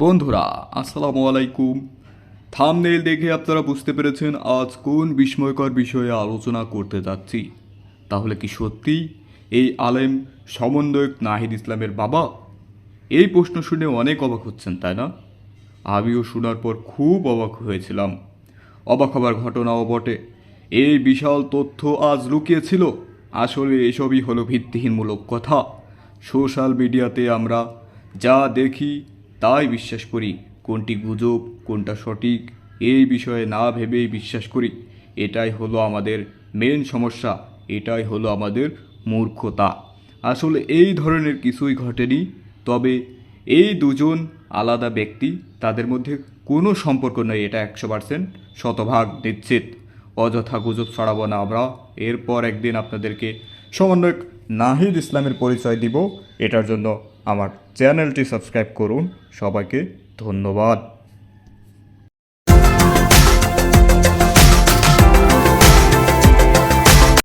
বন্ধুরা আসসালামু আলাইকুম। থাম্বনেইল দেখে আপনারা বুঝতে পেরেছেন আজ কোন বিস্ময়কর বিষয়ে আলোচনা করতে যাচ্ছি। তাহলে কি সত্যি এই আলেম সমন্বয়ক নাহিদ ইসলামের বাবা? এই প্রশ্ন শুনে অনেক অবাক হচ্ছেন, তাই না? আমিও শোনার পর খুব অবাক হয়েছিলাম। অবাক হবার ঘটনাও বটে। এই বিশাল তথ্য আজ লুকিয়েছিল। আসলে এসবই হলো ভিত্তিহীনমূলক কথা। সোশ্যাল মিডিয়াতে আমরা যা দেখি তাই বিশ্বাস করি। কোনটি গুজব কোনটা সঠিক এই বিষয়ে না ভেবেই বিশ্বাস করি। এটাই হলো আমাদের মেন সমস্যা। এটাই হলো আমাদের মূর্খতা। আসলে এই ধরনের কিছুই ঘটেনি। তবে এই দুজন আলাদা ব্যক্তি, তাদের মধ্যে কোনো সম্পর্ক নেই, এটা 100% শতভাগ নিশ্চিত। অযথা গুজব ছড়াবো না আমরা। এরপর একদিন আপনাদেরকে সমন্বয়ক নাহিদ ইসলামের পরিচয় দিব। এটার জন্য আমার চ্যানেলটি সাবস্ক্রাইব করুন। সবাইকে ধন্যবাদ।